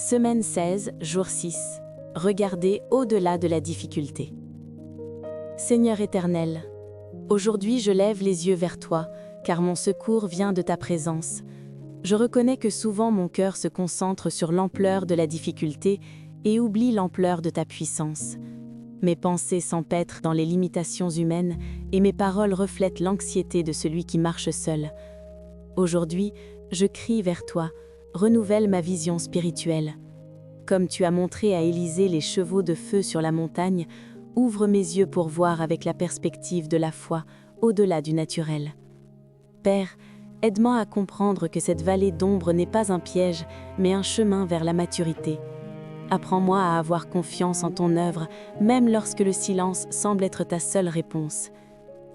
Semaine 16, jour 6. Regardez au-delà de la difficulté. Seigneur éternel, aujourd'hui je lève les yeux vers toi, car mon secours vient de ta présence. Je reconnais que souvent mon cœur se concentre sur l'ampleur de la difficulté et oublie l'ampleur de ta puissance. Mes pensées s'empêtrent dans les limitations humaines et mes paroles reflètent l'anxiété de celui qui marche seul. Aujourd'hui, je crie vers toi, renouvelle ma vision spirituelle. Comme tu as montré à Élisée les chevaux de feu sur la montagne, ouvre mes yeux pour voir avec la perspective de la foi, au-delà du naturel. Père, aide-moi à comprendre que cette vallée d'ombre n'est pas un piège, mais un chemin vers la maturité. Apprends-moi à avoir confiance en ton œuvre, même lorsque le silence semble être ta seule réponse.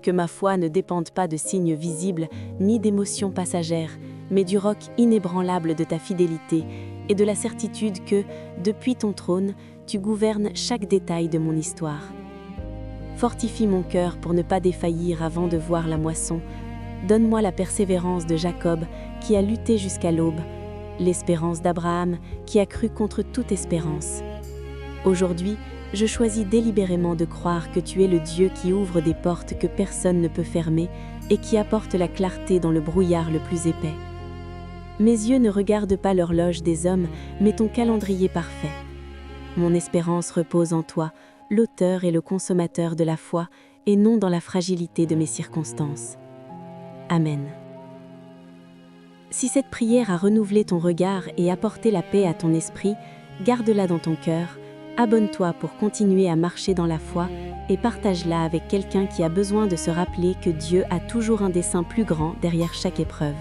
Que ma foi ne dépende pas de signes visibles, ni d'émotions passagères, mais du roc inébranlable de ta fidélité et de la certitude que, depuis ton trône, tu gouvernes chaque détail de mon histoire. Fortifie mon cœur pour ne pas défaillir avant de voir la moisson. Donne-moi la persévérance de Jacob qui a lutté jusqu'à l'aube, l'espérance d'Abraham qui a cru contre toute espérance. Aujourd'hui, je choisis délibérément de croire que tu es le Dieu qui ouvre des portes que personne ne peut fermer et qui apporte la clarté dans le brouillard le plus épais. Mes yeux ne regardent pas l'horloge des hommes, mais ton calendrier parfait. Mon espérance repose en toi, l'auteur et le consommateur de la foi, et non dans la fragilité de mes circonstances. Amen. Si cette prière a renouvelé ton regard et apporté la paix à ton esprit, garde-la dans ton cœur, abonne-toi pour continuer à marcher dans la foi et partage-la avec quelqu'un qui a besoin de se rappeler que Dieu a toujours un dessein plus grand derrière chaque épreuve.